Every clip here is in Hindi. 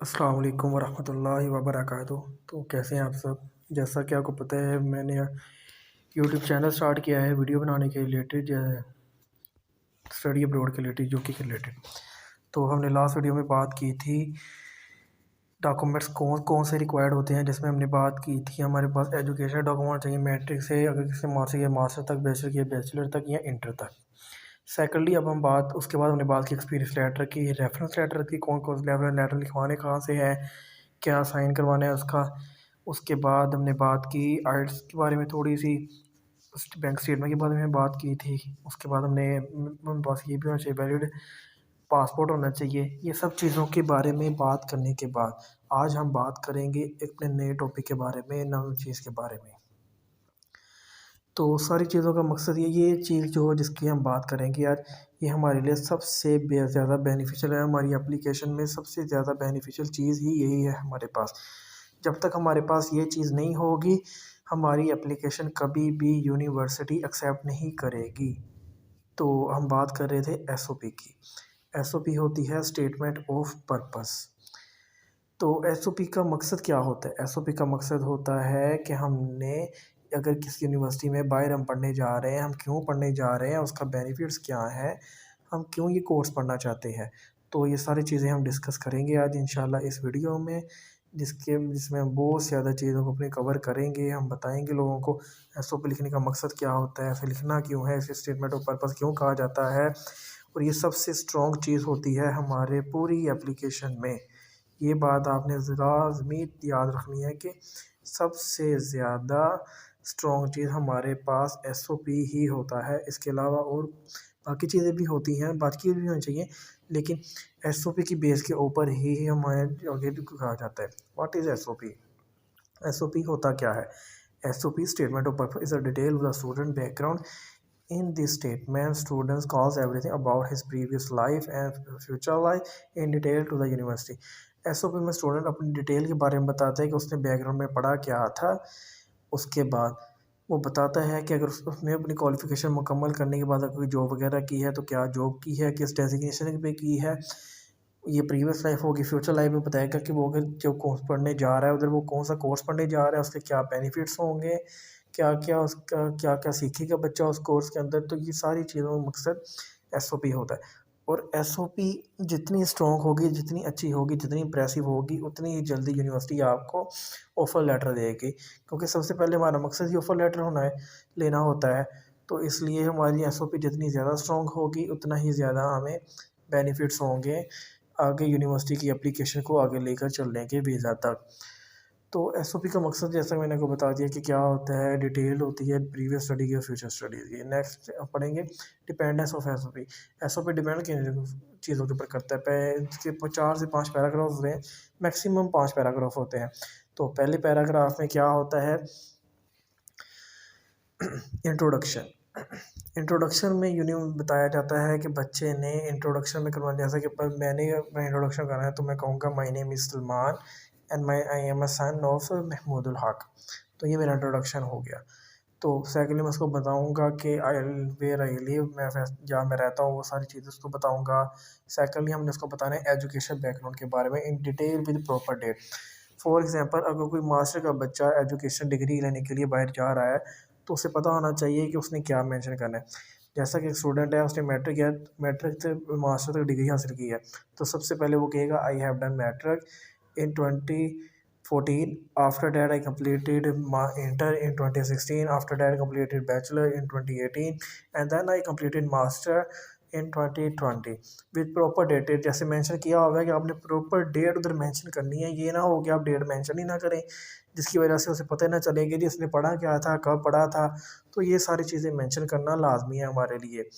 अस्सलाम वालेकुम वरहमतुल्लाहि वबरकातुहू। तो कैसे हैं आप सब। जैसा कि आपको पता है, मैंने यूट्यूब चैनल स्टार्ट किया है वीडियो बनाने के रिलेटेड, स्टडी अब्रॉड के रिलेटेड, यूके के रिलेटेड। तो हमने लास्ट वीडियो में बात की थी डॉक्यूमेंट्स कौन कौन से रिक्वायर्ड होते हैं, जिसमें हमने बात की थी हमारे पास एजुकेशन डॉक्यूमेंट चाहिए मैट्रिक से, अगर किसी मास्टर या मास्टर तक, बैचलर की बैचलर तक या इंटर तक। सेकेंडली अब हम बात उसके बाद हमने बात की एक्सपीरियंस लेटर की, रेफरेंस लेटर की, कौन कौन से रेफरेंस लेटर लिखवाने कहाँ से है, क्या साइन करवाना है उसका। उसके बाद हमने बात की आइल्स के बारे में थोड़ी सी, बैंक स्टेटमेंट के बारे में बात की थी। उसके बाद हमने बस ये भी होना चाहिए वैलिड पासपोर्ट होना चाहिए। ये सब चीज़ों के बारे में बात करने के बाद आज हम बात करेंगे एक अपने नए टॉपिक के बारे में, नई चीज़ के बारे में। तो सारी चीज़ों का मकसद ये चीज़ जो जिसकी हम बात करेंगे यार, ये हमारे लिए सबसे ज़्यादा बेनिफिशियल है। हमारी एप्लीकेशन में सबसे ज़्यादा बेनिफिशियल चीज़ ही यही है हमारे पास। जब तक हमारे पास ये चीज़ नहीं होगी, हमारी एप्लीकेशन कभी भी यूनिवर्सिटी एक्सेप्ट नहीं करेगी। तो हम बात कर रहे थे एसओपी की। एसओपी होती है स्टेटमेंट ऑफ पर्पस। तो एसओपी का मकसद क्या होता है? एसओपी का मकसद होता है कि हमने अगर किसी यूनिवर्सिटी में बाहर हम पढ़ने जा रहे हैं, हम क्यों पढ़ने जा रहे हैं, उसका बेनिफिट्स क्या है, हम क्यों ये कोर्स पढ़ना चाहते हैं। तो ये सारी चीज़ें हम डिस्कस करेंगे आज इंशाल्लाह इस वीडियो में, जिसमें हम बहुत ज़्यादा चीज़ों को अपने कवर करेंगे। हम बताएंगे लोगों को एसओपी लिखने का मकसद क्या होता है, ऐसे लिखना क्यों है, इसे स्टेटमेंट ऑफ पर्पस क्यों कहा जाता है, और ये सबसे स्ट्रॉन्ग चीज़ होती है हमारे पूरी एप्लीकेशन में। ये बात आपने ज़मीत याद रखनी है कि सबसे ज़्यादा स्ट्रॉन्ग चीज़ हमारे पास एसओपी ही होता है। इसके अलावा और बाकी चीज़ें भी होती हैं, बाकी भी होनी चाहिए, लेकिन एसओपी की बेस के ऊपर ही हमारे आगे कहा जाता है। What is SOP? एसओपी होता क्या है? SOP statement of purpose is a detail of the student background. In this statement, students calls everything about his previous life and future life in detail to the university. SOP में स्टूडेंट अपनी डिटेल के बारे में बताता है कि उसने बैकग्राउंड में पढ़ा क्या था। उसके बाद वो बताता है कि अगर उसने अपनी क्वालिफ़िकेशन मुकम्मल करने के बाद अगर कोई जॉब वगैरह की है तो क्या जॉब की है, किस डेजिग्नेशन पे की है। ये प्रीवियस लाइफ होगी, फ्यूचर लाइफ में बताएगा कि वो अगर जो कोर्स पढ़ने जा रहा है उधर वो कौन सा कोर्स पढ़ने जा रहा है, उसके क्या बेनिफिट्स होंगे, क्या-क्या उसका क्या-क्या सीखेगा बच्चा उस कोर्स के अंदर। तो ये सारी चीज़ों का मकसद एसओपी होता है। और एसओपी जितनी स्ट्रॉन्ग होगी, जितनी अच्छी होगी, जितनी इम्प्रेसिव होगी, उतनी ही जल्दी यूनिवर्सिटी आपको ऑफ़र लेटर देगी। क्योंकि सबसे पहले हमारा मकसद ही ऑफ़र लेटर होना है, लेना होता है। तो इसलिए हमारी एसओपी जितनी ज़्यादा स्ट्रॉन्ग होगी, उतना ही ज़्यादा हमें बेनिफिट्स होंगे आगे यूनिवर्सिटी की एप्लीकेशन को आगे लेकर चलने के वीज़ा तक। तो एसओपी का मकसद जैसा मैंने आपको बता दिया कि क्या होता है, डिटेल होती है प्रीवियस स्टडी की और फ्यूचर स्टडीज़ की। नेक्स्ट पढ़ेंगे dependence of SOP. SOP depend किन चीज़ों के ऊपर करता है। इसके 4 से 5 पैराग्राफ होते हैं, मैक्सिमम 5 पैराग्राफ होते हैं। तो पहले पैराग्राफ में क्या होता है, इंट्रोडक्शन। इंट्रोडक्शन में बताया जाता है कि बच्चे ने इंट्रोडक्शन में करवाना, जैसा कि मैंने अपना इंट्रोडक्शन करना है तो मैं कहूँगा my name is Salman and I am a son of Mahmudul हक। तो ये मेरा इंट्रोडक्शन हो गया। तो सेकेंडली मैं उसको बताऊँगा कि वेयर आई लिव, मैं जहाँ मैं रहता हूँ वो सारी चीज़ें उसको बताऊँगा। सेकेंडली हमने उसको बताना है एजुकेशन बैकग्राउंड के बारे में in detail with proper date. For example अगर कोई मास्टर का बच्चा एजुकेशन डिग्री लेने के लिए बाहर जा रहा है, तो उसे पता होना चाहिए कि उसने क्या मेंशन करना है। जैसा कि एक स्टूडेंट है, उसने मैट्रिक से मास्टर तक डिग्री हासिल की है, तो सबसे पहले वो कहेगा I have done matric in 2014। After that I completed inter in 2016। After that I completed bachelor in 2018 and then I completed master in 2020 with proper dated. जैसे मेंशन किया होगा है कि आपने प्रॉपर डेट उधर मेंशन करनी है। ये ना हो कि आप डेट मेंशन ही ना करें, जिसकी वजह से उसे पता ही ना चलेगी कि इसने पढ़ा क्या था, कब पढ़ा था। तो ये सारी चीज़ें मेंशन करना लाजमी है हमारे लिए।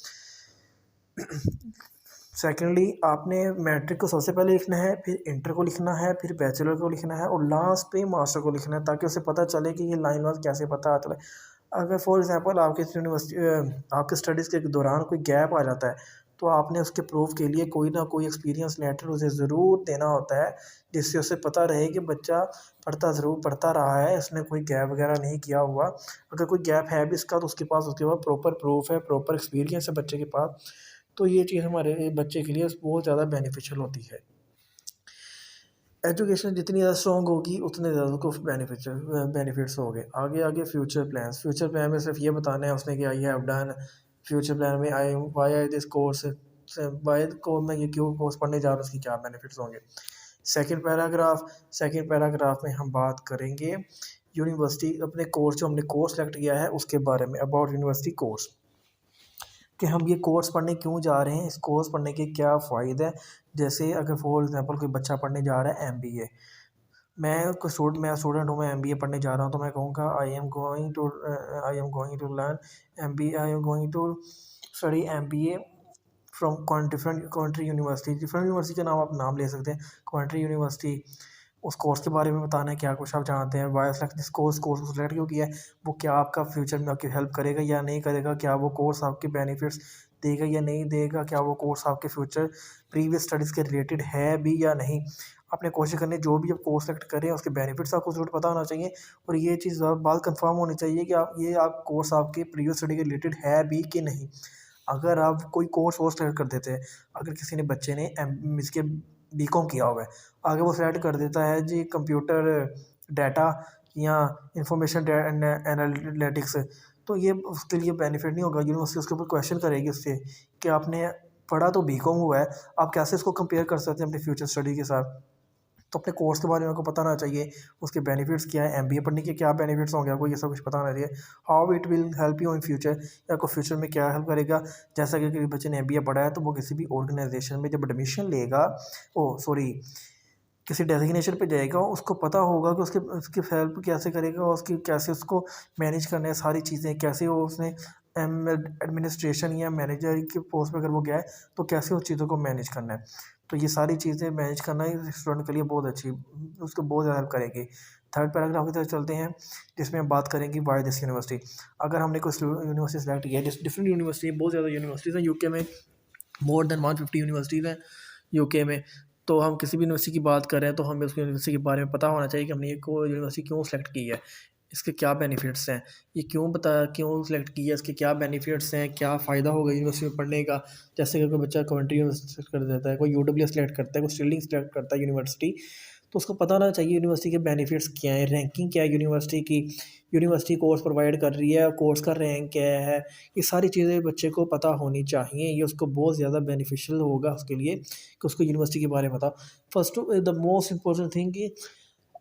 सेकेंडली आपने मैट्रिक को सबसे पहले लिखना है, फिर इंटर को लिखना है, फिर बैचलर को लिखना है और लास्ट पे मास्टर को लिखना है, ताकि उसे पता चले कि ये लाइन वाइज कैसे पता चले। अगर फॉर एग्जांपल आपके यूनिवर्सिटी आपके स्टडीज़ के दौरान कोई गैप आ जाता है, तो आपने उसके प्रूफ के लिए कोई ना कोई एक्सपीरियंस लेटर उसे ज़रूर देना होता है, जिससे उसे पता रहे कि बच्चा ज़रूर पढ़ता रहा है, इसने कोई गैप वगैरह नहीं किया हुआ। अगर कोई गैप है भी इसका, तो उसके पास उसके बाद प्रॉपर प्रूफ है, प्रॉपर एक्सपीरियंस है बच्चे के पास। तो ये चीज़ हमारे बच्चे के लिए बहुत ज़्यादा बेनिफिशियल होती है। एजुकेशन जितनी ज़्यादा स्ट्रॉन्ग होगी उतने ज़्यादा उसको बेनिफिट्स होंगे। आगे आगे फ्यूचर प्लान में सिर्फ ये बताना है उसने कि I have done. Future plan में I why I this course, why को मैं ये क्यों कोर्स पढ़ने जा रहा हूँ, उसकी क्या बेनिफिट्स होंगे। सेकंड पैराग्राफ में हम बात करेंगे यूनिवर्सिटी अपने कोर्स, जो हमने कोर्स सेलेक्ट किया है उसके बारे में, अबाउट यूनिवर्सिटी कोर्स, कि हम ये कोर्स पढ़ने क्यों जा रहे हैं, इस कोर्स पढ़ने के क्या फ़ायदे हैं। जैसे अगर फॉर एग्ज़ाम्पल कोई बच्चा पढ़ने जा रहा है एमबीए, मैं स्टूडेंट हूँ, मैं एमबीए पढ़ने जा रहा हूँ, तो मैं कहूँगा I am going to study MBA from different country university. Different university का नाम आप नाम ले सकते हैं, कंट्री यूनिवर्सिटी। उस कोर्स के बारे में बताना है क्या कुछ आप जानते हैं, वाई सेलेक्ट दिस कोर्स को सिलेक्ट क्यों किया है, वो क्या आपका फ्यूचर में आपकी हेल्प करेगा या नहीं करेगा, क्या वो कोर्स आपके बेनिफिट्स देगा या नहीं देगा, क्या वो कोर्स आपके फ्यूचर प्रीवियस स्टडीज़ के रिलेटेड है भी या नहीं। आपने कोशिश करनी, जो भी आप कोर्स सेलेक्ट करें उसके बेनिफिट्स आपको ज़रूर पता होना चाहिए, और ये चीज़ बात कंफर्म होनी चाहिए कि आप कोर्स आपके प्रीवियस स्टडी के रिलेटेड है भी कि नहीं। अगर आप कोई कोर्स वो सेलेक्ट कर देते हैं, अगर किसी ने बच्चे ने इसके बीकॉम किया हुआ है, आगे वो सेलेक्ट कर देता है जी कंप्यूटर डाटा या इंफॉर्मेशन एनालिटिक्स, तो ये उसके लिए बेनिफिट नहीं होगा। यूनिवर्सिटी उसके ऊपर क्वेश्चन करेगी उससे कि आपने पढ़ा तो बीकॉम हुआ है, आप कैसे इसको कंपेयर कर सकते हैं अपने फ्यूचर स्टडी के साथ। तो अपने कोर्स के बारे में आपको पता होना चाहिए, उसके बेनिफिट्स क्या है, एमबीए पढ़ने के क्या बेनिफिट्स होंगे, आपको ये सब कुछ पता होना चाहिए। How it will help you in future, या आपको फ्यूचर में क्या हेल्प करेगा। जैसा कि किसी बच्चे ने एमबीए पढ़ा है तो वो किसी भी ऑर्गेनाइजेशन में जब एडमिशन लेगा, किसी डेजिग्नेशन पे जाएगा, उसको पता होगा कि उसके उसकी हेल्प कैसे करेगा, उसकी कैसे उसको मैनेज करना है सारी चीज़ें, कैसे वो उसने एडमिनिस्ट्रेशन या मैनेजर के पोस्ट पे अगर वो गया है तो कैसे उस चीज़ों को मैनेज करना है। तो ये सारी चीज़ें मैनेज करना ही स्टूडेंट के लिए बहुत अच्छी, उसको बहुत ज़्यादा हेल्प करेगी। थर्ड पैराग्राफ की तरफ चलते हैं, जिसमें हम बात करेंगे वाई दिस यूनिवर्सिटी। अगर हमने कोई यूनिवर्सिटी सेलेक्ट किया है, डिफरेंट यूनिवर्सिटी, बहुत ज़्यादा यूनिवर्सिटीज़ हैं यूके में, मोर देन 150 यूनिवर्सिटीज़ हैं यूके में। तो हम किसी भी यूनिवर्सिटी की बात कर रहे हैं तो हमें उस यूनिवर्सिटी के बारे में पता होना चाहिए कि हमने ये को यूनिवर्सिटी क्यों सेलेक्ट की है, इसके क्या बेनिफिट्स हैं, ये क्यों सेलेक्ट किया है, इसके क्या बेनिफिट्स हैं, क्या फ़ायदा होगा यूनिवर्सिटी में पढ़ने का। जैसे कि कोई बच्चा कवेंट्री यूनिवर्सिटी सेलेक्ट कर देता है, कोई यूडब्ल्यू सेलेक्ट करता है, कोई स्टिलिंग सेलेक्ट करता है यूनिवर्सिटी, तो उसको पता होना चाहिए यूनिवर्सिटी के बेनिफिट्स क्या हैं, रैंकिंग क्या है यूनिवर्सिटी की, यूनिवर्सिटी कोर्स प्रोवाइड कर रही है, कोर्स का रैंक क्या है। ये सारी चीज़ें बच्चे को पता होनी चाहिए, ये उसको बहुत ज़्यादा बेनिफिशियल होगा उसके लिए कि उसको यूनिवर्सिटी के बारे में पता। First the most important thing कि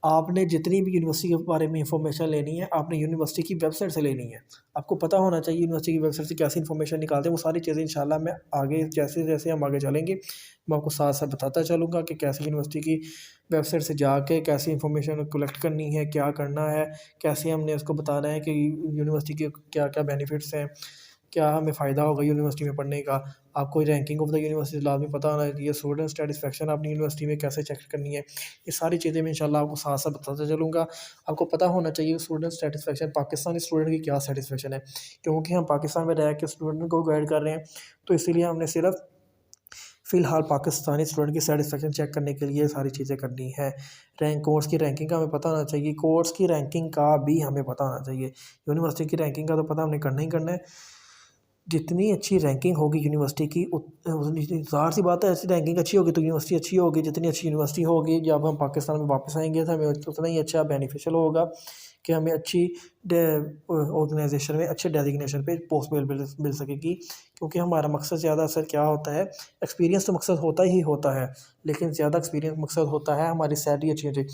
आपने जितनी भी यूनिवर्सिटी के बारे में इंफॉर्मेशन लेनी है, आपने यूनिवर्सिटी की वेबसाइट से लेनी है। आपको पता होना चाहिए यूनिवर्सिटी की वेबसाइट से कैसी इन्फॉर्मेशन निकालते हैं, वो सारी चीज़ें इंशाल्लाह मैं आगे जैसे-जैसे हम आगे चलेंगे, मैं आपको साथ-साथ बताता चलूँगा कि कैसे यूनिवर्सिटी की वेबसाइट से जाके कैसी इन्फॉर्मेशन कलेक्ट करनी है, क्या करना है, कैसे हमने उसको बताना है कि यूनिवर्सिटी के क्या-क्या बेनिफिट्स हैं, क्या हमें फ़ायदा होगा यूनिवर्सिटी में पढ़ने का। आपको रैंकिंग ऑफ द यूनिवर्सिटी लाजमी पता होना चाहिए, स्टूडेंट सैटिस्फैक्शन अपनी यूनिवर्सिटी में कैसे चेक करनी है। ये सारी चीज़ें मैं इंशाल्लाह आपको साथ-साथ बताता चलूँगा। आपको पता होना चाहिए स्टूडेंट सैटिस्फैक्शन, पाकिस्तानी स्टूडेंट की क्या सैटिस्फैक्शन है, क्योंकि हम पाकिस्तान में रह के स्टूडेंट को गाइड कर रहे हैं, तो इसीलिए हमने सिर्फ़ फ़िलहाल पाकिस्तानी स्टूडेंट की सैटिस्फैक्शन चेक करने के लिए सारी चीज़ें करनी है। कोर्स की रैंकिंग का हमें पता होना चाहिए, कोर्स की रैंकिंग का भी हमें पता होना चाहिए। यूनिवर्सिटी की रैंकिंग का तो पता हमने करना ही करना है। जितनी अच्छी रैंकिंग होगी यूनिवर्सिटी की उतनी ज़ाहिर-सी बात है, ऐसी रैंकिंग अच्छी होगी तो यूनिवर्सिटी अच्छी होगी। जितनी अच्छी यूनिवर्सिटी होगी, जब हम पाकिस्तान में वापस आएँगे तो हमें उतना ही अच्छा बेनिफिशियल होगा कि हमें अच्छी ऑर्गेनाइजेशन में अच्छे डेजिग्नेशन पे पोस्ट मिल सकेगी। क्योंकि हमारा मकसद ज़्यादा असर क्या होता है, एक्सपीरियंस तो मकसद होता ही होता है, लेकिन ज़्यादा एक्सपीरियंस मकसद होता है हमारी सैलरी अच्छी हो जाए।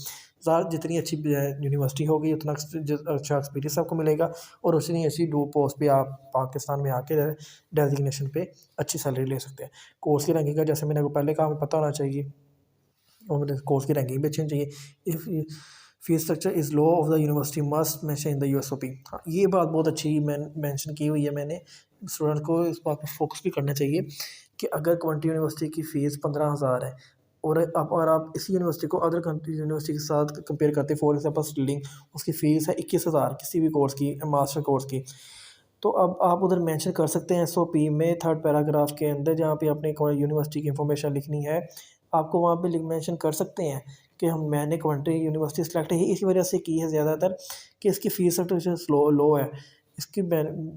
जितनी अच्छी यूनिवर्सिटी होगी उतना अच्छा एक्सपीरियंस आपको मिलेगा, और उतनी अच्छी पोस्ट पे आप पाकिस्तान में आके डेजिग्नेशन पे अच्छी सैलरी ले सकते हैं। कोर्स की रैंकिंग का जैसे मैंने आपको पहले कहा, हमें पता होना चाहिए, और मतलब कोर्स की रैंकिंग भी अच्छी होनी चाहिए। If fees structure is low of the university must mention in the USOP. हाँ, ये बात बहुत अच्छी मेंशन की हुई है मैंने। स्टूडेंट को इस बात पर फोकस भी करना चाहिए कि अगर क्वालिटी यूनिवर्सिटी की फ़ीस 15,000 है, और आप इसी यूनिवर्सिटी को अदर कंट्री यूनिवर्सिटी के साथ कंपेयर करते हैं, फॉर एग्जांपल स्टिलिंग, उसकी फ़ीस है 21,000 किसी भी कोर्स की, मास्टर कोर्स की। तो अब आप उधर मेंशन कर सकते हैं एसओपी में, थर्ड पैराग्राफ के अंदर, जहाँ पे अपने को यूनिवर्सिटी की इन्फॉर्मेशन लिखनी है, आपको वहाँ पे मेंशन कर सकते हैं कि मैंने कवेंट्री यूनिवर्सिटी सेलेक्ट ही इसी वजह से की है ज़्यादातर कि इसकी फ़ीस स्ट्रक्चर लो है। इसकी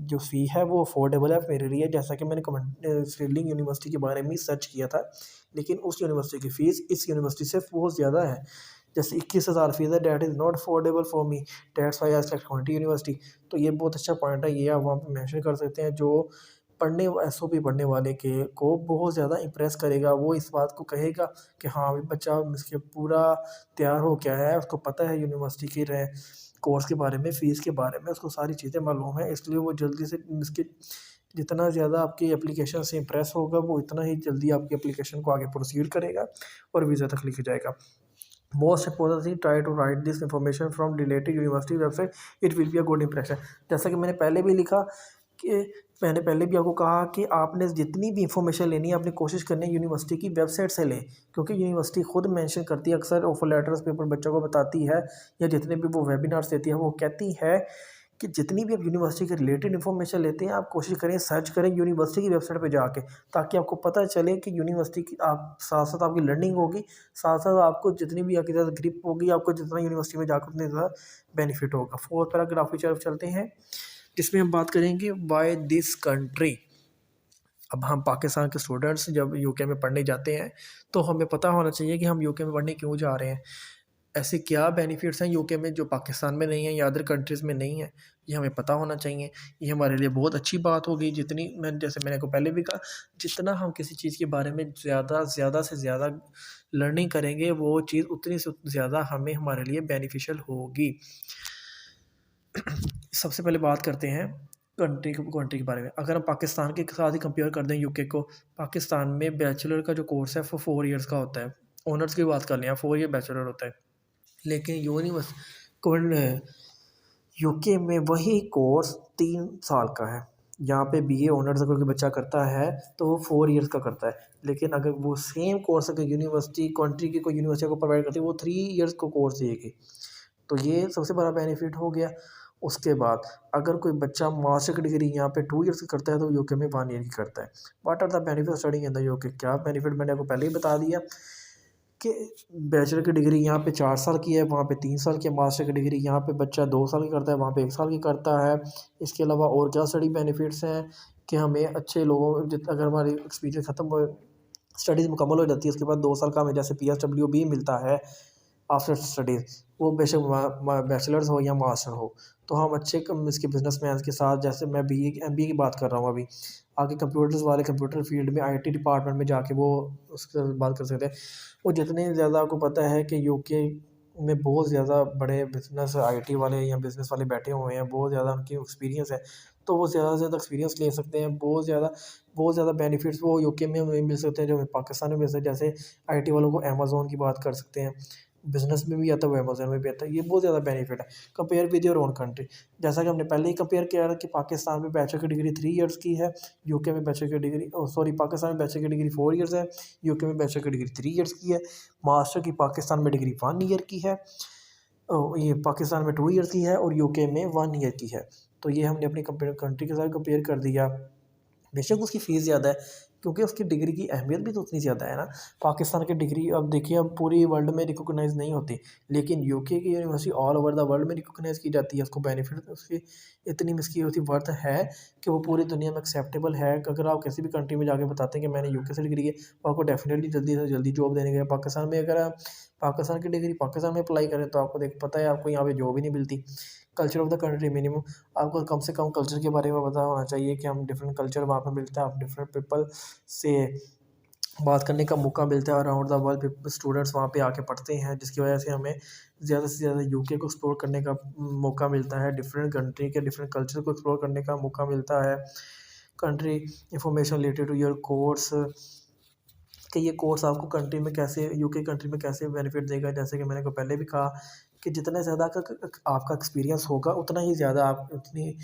जो फ़ी है वो अफोर्डेबल है मेरे लिए, जैसा कि मैंने स्टिलिंग यूनिवर्सिटी के बारे में सर्च किया था, लेकिन उस यूनिवर्सिटी की फ़ीस इस यूनिवर्सिटी से बहुत ज़्यादा है। जैसे 21,000 फ़ीस है, that is not affordable for me, that's why I select quality university. तो ये बहुत अच्छा पॉइंट है, ये आप वहाँ पे मेंशन कर सकते हैं, जो पढ़ने एसओपी पढ़ने वाले के को बहुत ज़्यादा इम्प्रेस करेगा। वो इस बात को कहेगा कि हाँ, अभी बच्चा इसके पूरा तैयार हो गया है, उसको पता है यूनिवर्सिटी के कोर्स के बारे में, फ़ीस के बारे में उसको सारी चीज़ें मालूम है, इसलिए वो जल्दी से इसके जितना ज़्यादा आपकी एप्लीकेशन से इम्प्रेस होगा, वो इतना ही जल्दी आपकी एप्लीकेशन को आगे प्रोसीड करेगा और वीज़ा तक लेके जाएगा। Most important thing, try to write this information from related university website, it will be a good impression. जैसा कि मैंने पहले भी लिखा कि मैंने पहले भी आपको कहा कि आपने जितनी भी इंफॉर्मेशन लेनी है, आपने कोशिश करनी है यूनिवर्सिटी की वेबसाइट से लें, क्योंकि यूनिवर्सिटी खुद मेंशन करती है, अक्सर ऑफर लेटर्स पेपर बच्चों को बताती है, या जितने भी वो वेबिनार्स देती है वो कहती है कि जितनी भी आप यूनिवर्सिटी के रिलेटेड इन्फॉर्मेशन लेते हैं, आप कोशिश करें सर्च करें यूनिवर्सिटी की वेबसाइट पे जाके, ताकि आपको पता चले कि यूनिवर्सिटी की आप साथ-साथ आपकी लर्निंग होगी, साथ-साथ आपको जितनी भी आपके साथ ग्रिप होगी, आपको जितना यूनिवर्सिटी में जाकर उतने ज़्यादा बेनिफिट होगा। फोर्थ पैराग्राफ की तरफ चलते हैं, जिसमें हम बात करेंगे व्हाई दिस कंट्री। अब हम पाकिस्तान के स्टूडेंट्स जब यूके में पढ़ने जाते हैं, तो हमें पता होना चाहिए कि हम यूके में पढ़ने क्यों जा रहे हैं। ऐसे क्या बेनिफिट्स हैं यूके में जो पाकिस्तान में नहीं है या अदर कंट्रीज़ में नहीं है, ये हमें पता होना चाहिए। ये हमारे लिए बहुत अच्छी बात होगी, जितनी जैसे मैंने आपको पहले भी कहा, जितना हम किसी चीज़ के बारे में ज़्यादा से ज़्यादा लर्निंग करेंगे, वो चीज़ उतनी से ज़्यादा हमें हमारे लिए बेनिफिशियल होगी। सबसे पहले बात करते हैं कंट्री के बारे में। अगर हम पाकिस्तान के साथ ही कंपेयर कर दें यूके को, पाकिस्तान में बैचलर का जो कोर्स है वो 4 ईयर्स का होता है। ऑनर्स की बात कर लें, 4 ईयर बैचलर होता है। लेकिन यूके में वही कोर्स 3 साल का है। यहाँ पे बीए ऑनर्स अगर कोई बच्चा करता है तो वो 4 ईयर्स का करता है। लेकिन अगर वो सेम कोर्स अगर यूनिवर्सिटी कंट्री की कोई यूनिवर्सिटी को प्रोवाइड करती है, वो 3 ईयर्स का कोर्स देगी। तो ये सबसे बड़ा बेनिफिट हो गया। उसके बाद अगर कोई बच्चा मास्टर की डिग्री यहाँ पे 2 ईयर्स की करता है, तो यूके में 1 ईयर की करता है। What are the benefit studying in the UK? क्या बेनिफिट, मैंने आपको पहले ही बता दिया कि बैचलर की डिग्री यहाँ पे 4 साल की है, वहाँ पे 3 साल की है। मास्टर की डिग्री यहाँ पे बच्चा 2 साल की करता है, वहाँ पे 1 साल की करता है। इसके अलावा और क्या स्टडी बेनिफिट्स हैं कि हमें अच्छे लोगों अगर हमारी एक्सपीरियंस ख़त्म हो, स्टडीज़ मुकम्मल हो जाती है, उसके बाद 2 साल का हमें जैसे पीएसडब्ल्यू भी मिलता है आफ्टर स्टडीज़, वो बेशक बैचलर्स हो या मास्टर हो। तो हम अच्छे इसके बिजनेसमैन के साथ, जैसे मैं बीए एमबीए की बात कर रहा हूँ अभी, आगे कंप्यूटर्स वाले कंप्यूटर फील्ड में आईटी डिपार्टमेंट में जाके वो उसके बात कर सकते हैं। वो जितने ज़्यादा आपको पता है कि यूके में बहुत ज़्यादा बड़े बिजनेस आईटी वाले या बिजनेस वाले बैठे हुए हैं, बहुत ज़्यादा उनकी एक्सपीरियंस है, तो वो ज़्यादा से ज़्यादा एक्सपीरियंस ले सकते हैं। बहुत ज़्यादा बेनिफिट्स वो यूके में हमें मिल सकते हैं जो हमें पाकिस्तान में मिल सकते हैं। जैसे आईटी वालों को अमेज़न की बात कर सकते हैं, बिज़नेस में भी आता है, वो अमेज़न में भी आता है। ये बहुत ज़्यादा बेनिफिट है compare with your own country. जैसा कि हमने पहले ही कंपेयर किया था कि पाकिस्तान में बैचलर की डिग्री 3 इयर्स की है, यूके में बैचलर की डिग्री पाकिस्तान में बैचलर की डिग्री 4 इयर्स है, यूके में बैचलर की डिग्री 3 इयर्स की है। मास्टर की पाकिस्तान में डिग्री 1 ईयर की है, ये पाकिस्तान में 2 ईयर्स की है और यूके में 1 ईयर की है। तो ये हमने अपनी कंट्री के साथ कंपेयर कर दिया। बेशक उसकी फ़ीस ज़्यादा है, क्योंकि उसकी डिग्री की अहमियत भी तो उतनी ज़्यादा है ना। पाकिस्तान की डिग्री अब देखिए, अब पूरी वर्ल्ड में रिकॉग्नाइज़ नहीं होती, लेकिन यूके की university all over the world में रिकॉग्नाइज़ की जाती है। उसको बेनिफिट उसकी इतनी इसकी होती वर्थ है कि वो पूरी दुनिया में एक्सेप्टेबल है। अगर आप किसी भी कंट्री में जाके बताते हैं कि मैंने यूके से डिग्री है, वो आपको डेफिनेटली जल्दी से जल्दी जॉब देने के। पाकिस्तान में अगर आप पाकिस्तान की डिग्री पाकिस्तान में अप्लाई करें, तो आपको पता है आपको यहाँ पे जॉब ही नहीं मिलती। Culture of the country minimum, आपको कम से कम कल्चर के बारे में पता होना चाहिए कि हम डिफरेंट कल्चर वहाँ पे मिलता है, आप डिफरेंट पीपल से बात करने का मौका मिलता है। अराउंड द वर्ल्ड स्टूडेंट्स वहाँ पे आके पढ़ते हैं, जिसकी वजह से हमें ज़्यादा से ज़्यादा यूके को एक्सप्लोर करने का मौका मिलता है, डिफरेंट कंट्री के डिफरेंट कल्चर को एक्सप्लोर करने का मौका मिलता है। Country information related to your course, कि ये कोर्स आपको कंट्री में कैसे, यूके कंट्री में कैसे बेनिफिट देगा। जैसे कि मैंने को पहले भी कहा कि जितना ज़्यादा आपका एक्सपीरियंस होगा, उतना ही ज़्यादा आप उतनी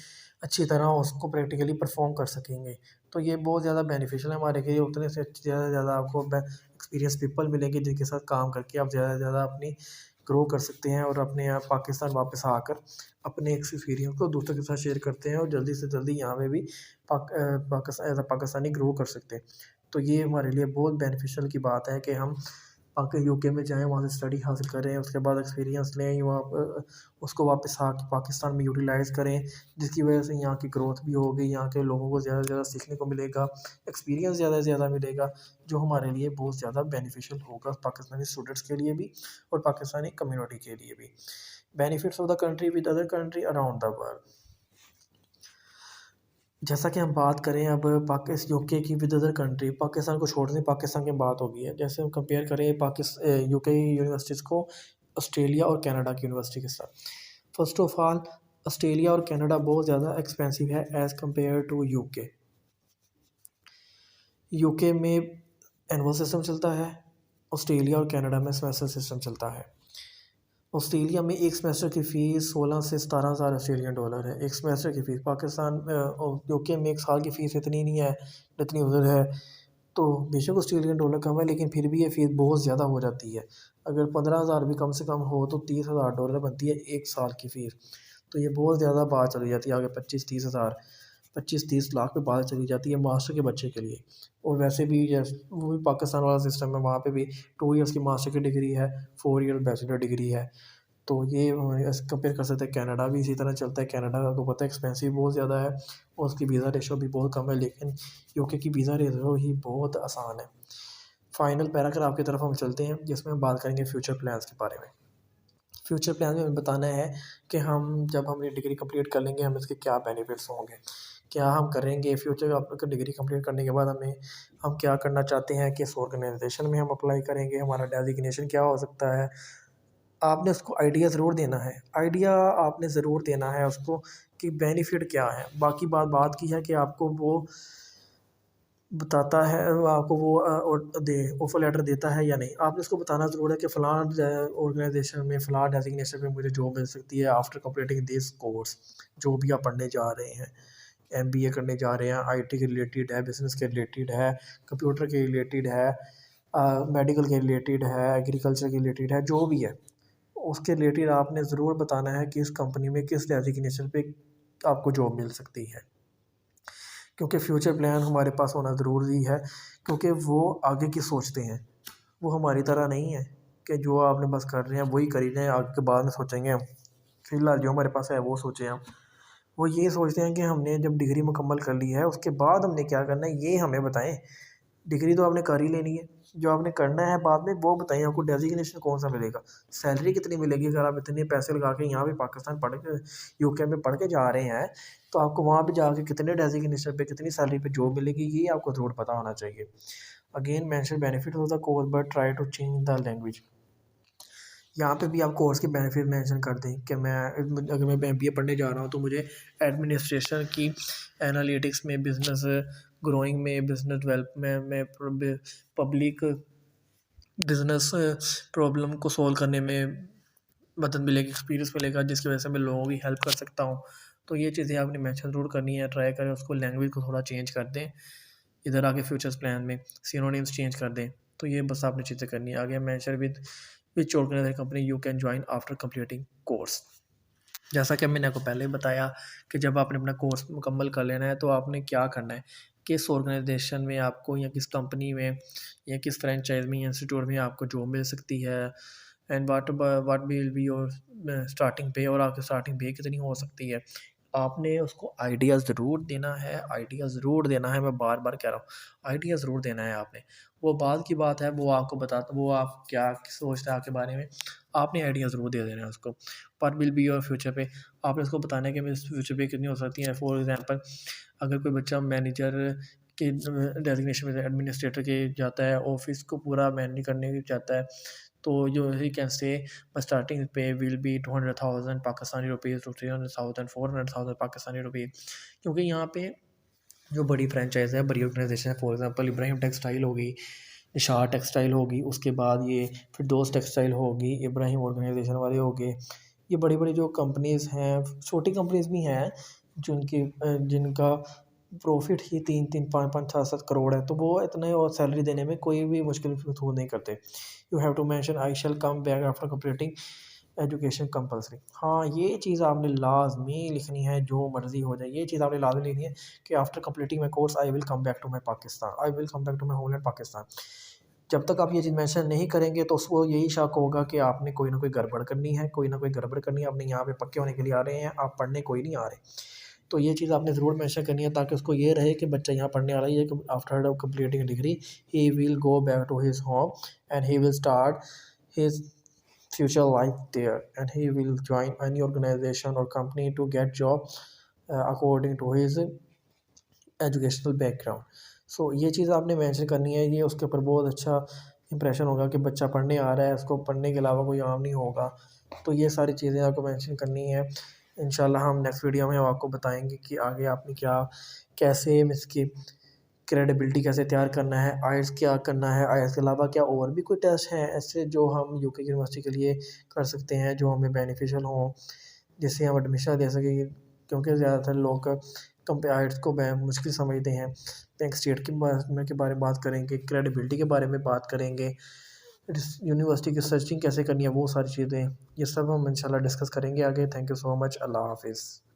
अच्छी तरह उसको प्रैक्टिकली परफॉर्म कर सकेंगे। तो ये बहुत ज़्यादा बेनिफिशियल है हमारे लिए। उतने से ज़्यादा से ज़्यादा आपको एक्सपीरियंस पीपल मिलेंगे, जिनके साथ काम करके आप ज़्यादा से ज़्यादा अपनी ग्रो कर सकते हैं, और अपने यहाँ पाकिस्तान वापस आकर अपने एक्सपीरियंस को दूसरों के साथ शेयर करते हैं, और जल्दी से जल्दी यहाँ पे भी पाकिस्तानी ग्रो कर सकते हैं। तो ये हमारे लिए बहुत बेनिफिशियल की बात है कि हम आके यूके में जाएँ, वहाँ से स्टडी हासिल करें, उसके बाद एक्सपीरियंस लें, वहाँ उसको वापस आके पाकिस्तान में यूटिलाइज़ करें, जिसकी वजह से यहाँ की ग्रोथ भी होगी, यहाँ के लोगों को ज़्यादा से ज़्यादा सीखने को मिलेगा, एक्सपीरियंस ज़्यादा से ज़्यादा मिलेगा, जो हमारे लिए बहुत ज़्यादा बेनिफिशियल होगा, पाकिस्तानी स्टूडेंट्स के लिए भी और पाकिस्तानी कम्युनिटी के लिए भी। Benefits of the country with other country around the world. जैसा कि हम बात करें अब यूके की विद अदर कंट्री, पाकिस्तान को छोड़ दें, पाकिस्तान की बात हो गई है। जैसे हम कंपेयर करें यूके यूनिवर्सिटीज़ को ऑस्ट्रेलिया और कनाडा की यूनिवर्सिटी के साथ। फर्स्ट ऑफ ऑल, ऑस्ट्रेलिया और कनाडा बहुत ज़्यादा एक्सपेंसिव है as compare to UK. UK में एनुअल सिस्टम चलता है, ऑस्ट्रेलिया और कनाडा में सेमेस्टर सिस्टम चलता है। ऑस्ट्रेलिया में एक सेमेस्टर की फ़ीस 16 से 17,000 ऑस्ट्रेलियन डॉलर है, एक सेमेस्टर की फ़ीस। यूके में एक साल की फ़ीस इतनी नहीं है जितनी उधर है। तो बेशक ऑस्ट्रेलियन डॉलर कम है, लेकिन फिर भी ये फ़ीस बहुत ज़्यादा हो जाती है। अगर 15,000 भी कम से कम हो तो 30,000 डॉलर बनती है एक साल की फ़ीस। तो ये बहुत ज़्यादा बात चली जाती है, आगे 25-30,000, 25-30 लाख पे बात चली जाती है मास्टर के बच्चे के लिए। और वैसे भी वो भी पाकिस्तान वाला सिस्टम है, वहाँ पे भी 2 ईयर्स की मास्टर की डिग्री है, 4 ईयर बैचलर डिग्री है। तो ये कंपेयर कर सकते हैं। कनाडा भी इसी तरह चलता है। कनाडा आपको पता है एक्सपेंसिव बहुत ज़्यादा है और उसकी वीज़ा रेशो भी बहुत कम है, लेकिन यूके की वीज़ा रेशो ही बहुत आसान है। फाइनल पैराग्राफ की तरफ हम चलते हैं, जिसमें हम बात करेंगे फ्यूचर प्लान्स के बारे में। फ्यूचर प्लान में हमें बताना है कि हम जब हमने डिग्री कंप्लीट कर लेंगे, हमें इसके क्या बेनिफिट्स होंगे, क्या हम करेंगे फ्यूचर। आप डिग्री कंप्लीट करने के बाद हम क्या करना चाहते हैं, किस ऑर्गेनाइजेशन में हम अप्लाई करेंगे, हमारा डेजिग्नेशन क्या हो सकता है। आपने उसको आइडिया ज़रूर देना है, आइडिया आपने ज़रूर देना है उसको कि बेनिफिट क्या है। बाकी बात की है कि आपको वो बताता है, आपको वो ऑफ़र लेटर देता है या नहीं। आपने उसको बताना ज़रूर है कि फ़लाँ ऑर्गेनाइजेशन में, फ़लाँ डेजिग्नेशन में मुझे जॉब मिल सकती है आफ्टर कंप्लीटिंग दिस कोर्स। जो भी आप पढ़ने जा रहे हैं, एमबीए करने जा रहे हैं, आईटी के रिलेटेड है, बिज़नेस के रिलेटेड है, कंप्यूटर के रिलेटेड है, मेडिकल के रिलेटेड है, एग्रीकल्चर के रिलेटेड है, जो भी है उसके रिलेटेड आपने ज़रूर बताना है कि इस कंपनी में किस डेजिग्नेशन पे आपको जॉब मिल सकती है। क्योंकि फ्यूचर प्लान हमारे पास होना ज़रूरी है, क्योंकि वो आगे की सोचते हैं। वो हमारी तरह नहीं है कि जो आपने बस कर रहे हैं वही कर ही रहे हैं, आगे के बाद में सोचेंगे हम। फिलहाल जो हमारे पास है वो सोचें हम। वो ये सोचते हैं कि हमने जब डिग्री मुकम्मल कर ली है, उसके बाद हमने क्या करना है ये हमें बताएं। डिग्री तो आपने कर ही लेनी है, जो आपने करना है बाद में वो बताइए। आपको डेजिग्नेशन कौन सा मिलेगा, सैलरी कितनी मिलेगी। अगर आप इतने पैसे लगा के यहाँ पे पाकिस्तान पढ़ के, यूके में पढ़ के जा रहे हैं, तो आपको वहाँ पे जाके कितने डेजिग्नेशन पे, कितनी सैलरी पे जॉब मिलेगी, ये आपको ज़रूर पता होना चाहिए। Again mention benefit of the course but try to change the language. यहाँ पे भी आप कोर्स के बेनिफिट मेंशन कर दें कि अगर मैं एमबीए पढ़ने जा रहा हूँ तो मुझे एडमिनिस्ट्रेशन की, एनालिटिक्स में, बिजनेस ग्रोइंग में, बिजनेस डेवलपमेंट में, पब्लिक बिजनेस प्रॉब्लम को सॉल्व करने में मदद मिलेगी, एक्सपीरियंस मिलेगा, जिसकी वजह से मैं लोगों की हेल्प कर सकता हूँ। तो ये चीज़ें आपने मेंशन ज़रूर करनी है। ट्राई करें उसको, लैंग्वेज को थोड़ा चेंज कर दें, इधर आके फ्यूचर्स प्लान में सिनोनिम्स चेंज कर दें। तो ये बस आपने चीज़ें करनी है। आगे mention with which organization company you can join after completing course. जैसा कि मैंने आपको पहले ही बताया कि जब आपने अपना कोर्स मुकम्मल कर लेना है तो आपने क्या करना है, किस ऑर्गेनाइजेशन में आपको, या किस कंपनी में, या किस फ्रेंचाइज में, इंस्टीट्यूट में आपको जॉब मिल सकती है, and what will be your starting पे, और आपकी स्टार्टिंग पे कितनी हो सकती है। आपने उसको आइडिया ज़रूर देना है, आइडिया ज़रूर देना है। मैं बार बार कह रहा हूँ, आइडिया ज़रूर देना है आपने। वो बाद की बात है, वो आपको बताता, वो आप क्या सोचते हैं आपके बारे में, आपने आइडिया ज़रूर दे देना है उसको। पर विल बी योर फ्यूचर पे आपने उसको बताना है कि मेरे फ्यूचर पे कितनी हो सकती है। फॉर एग्जांपल, अगर कोई बच्चा मैनेजर के डेजिग्नेशन में, एडमिनिस्ट्रेटर के जाता है, ऑफिस को पूरा मैनेज करने जाता है, तो जो ही कैन से स्टार्टिंग पे will be 200,000 Pakistani rupees to 300,000 400,000 Pakistani rupees. क्योंकि यहाँ पे जो बड़ी फ्रेंचाइज है, बड़ी ऑर्गेनाइजेशन है, फॉर एग्जांपल इब्राहिम टेक्सटाइल होगी, निशार टेक्सटाइल होगी, उसके बाद ये फिरदौस टेक्सटाइल होगी, इब्राहिम ऑर्गेनाइजेशन वाले हो गए। ये बड़ी बड़ी जो कंपनीज़ हैं, छोटी कंपनीज़ भी हैं जिनका प्रॉफिट ही 3-3 5-5 7-7 करोड़ है, तो वो इतने और सैलरी देने में कोई भी मुश्किल महसूस नहीं करते। You have to mention I shall come back after completing education compulsory. हाँ, ये चीज़ आपने लाजमी लिखनी है, जो मर्ज़ी हो जाए, ये चीज़ आपने लाजमी लिखनी है कि after completing my course I will come back to my Pakistan, I will come back to my homeland Pakistan. जब तक आप ये चीज़ मेंशन नहीं करेंगे तो उसको यही शक होगा कि आपने कोई ना कोई गड़बड़ करनी है, कोई ना कोई गड़बड़ करनी है, आपने यहाँ पे पक्के होने के लिए आ रहे हैं, आप पढ़ने कोई नहीं आ रहे। तो ये चीज़ आपने ज़रूर मेंशन करनी है ताकि उसको ये रहे कि बच्चा यहाँ पढ़ने आ रहा है, ये after completing degree he will go back to his home and he will start his future life there, and he will join any organization or company to get job according to his educational background. So ये चीज़ आपने मेंशन करनी है, ये उसके ऊपर बहुत अच्छा इंप्रेशन होगा कि बच्चा पढ़ने आ रहा है, उसको पढ़ने के अलावा कोई काम नहीं होगा। तो ये सारी चीज़ें आपको मेंशन करनी है। इंशाल्लाह हम नेक्स्ट वीडियो में हम आपको बताएंगे कि आगे आपने क्या कैसे इसकी क्रेडिबिलिटी कैसे तैयार करना है, आइल्स क्या करना है, आइल्स के अलावा क्या और भी कोई टेस्ट हैं ऐसे जो हम यूके यूनिवर्सिटी के लिए कर सकते हैं जो हमें बेनिफिशियल हों, जिससे हम एडमिशन दे सकें। क्योंकि ज़्यादातर लोग आइल्स को मुश्किल समझते हैं। बैंक स्टेट के बारे में बात करेंगे, क्रेडिबिलिटी के बारे में बात करेंगे, यूनिवर्सिटी की सर्चिंग कैसे करनी है, वो सारी चीज़ें ये सब हम इंशाल्लाह डिस्कस करेंगे आगे। Thank you so much. अल्लाह हाफिज़।